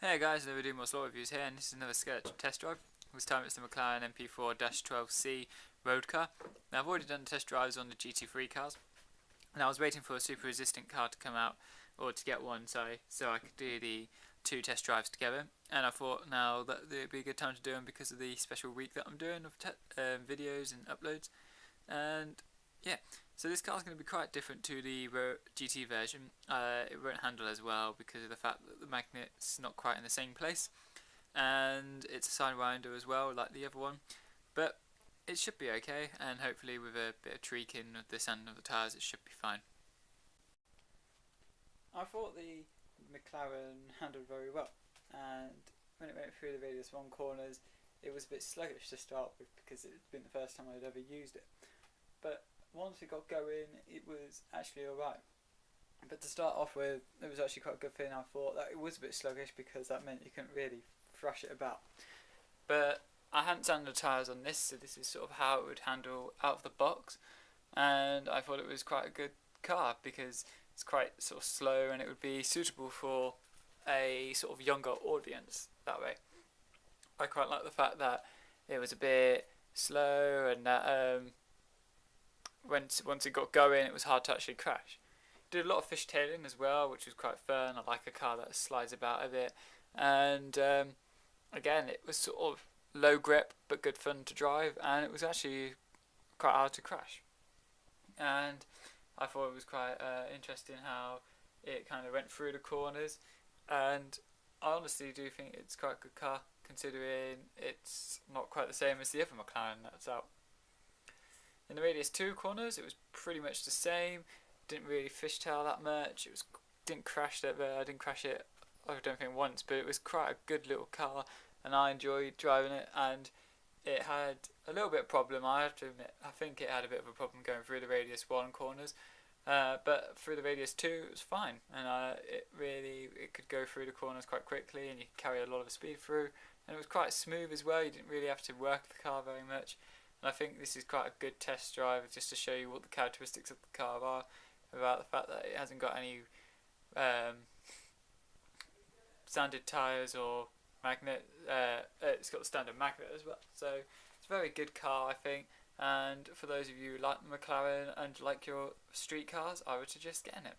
Hey guys, we're doing more slot reviews here, and this is another Scalextric test drive. This time it's the Mclaren MP4-12c road car. Now I've already done test drives on the GT3 cars, and I was waiting for a super resistant car to come out, or to get one, sorry, so I could do the two test drives together. And I thought now that it would be a good time to do them because of the special week that I'm doing of videos and uploads. And yeah, so this car is going to be quite different to the GT version. It won't handle as well because of the fact that the magnet's not quite in the same place, and it's a sidewinder as well like the other one, but it should be okay, and hopefully with a bit of tweaking of this end of the tyres it should be fine. I thought the McLaren handled very well, and when it went through the radius 1 corners it was a bit sluggish to start with because it had been the first time I'd ever used it, but once it got going it was actually alright. But to start off with, it was actually quite a good thing. I thought that it was a bit sluggish because that meant you couldn't really thrash it about. But I hadn't done the tyres on this, so this is sort of how it would handle out of the box, and I thought it was quite a good car because it's quite sort of slow and it would be suitable for a sort of younger audience that way. I quite like the fact that it was a bit slow and that once it got going it was hard to actually crash. Did a lot of fishtailing as well, which was quite fun. I like a car that slides about a bit, and again it was sort of low grip but good fun to drive, and it was actually quite hard to crash. And I thought it was quite interesting how it kind of went through the corners, and I honestly do think it's quite a good car considering it's not quite the same as the other McLaren that's out. In the radius 2 corners it was pretty much the same. Didn't really fishtail that much. Didn't crash it, but I didn't crash it, I don't think, once, but it was quite a good little car and I enjoyed driving it. And it had a little bit of problem, I have to admit. I think it had a bit of a problem going through the radius 1 corners, but through the radius 2 it was fine, and it could go through the corners quite quickly and you could carry a lot of speed through, and it was quite smooth as well. You didn't really have to work the car very much. And I think this is quite a good test drive just to show you what the characteristics of the car are, about the fact that it hasn't got any sanded tyres or magnet. It's got the standard magnet as well, so it's a very good car I think. And for those of you who like McLaren and like your street cars, I would suggest getting it.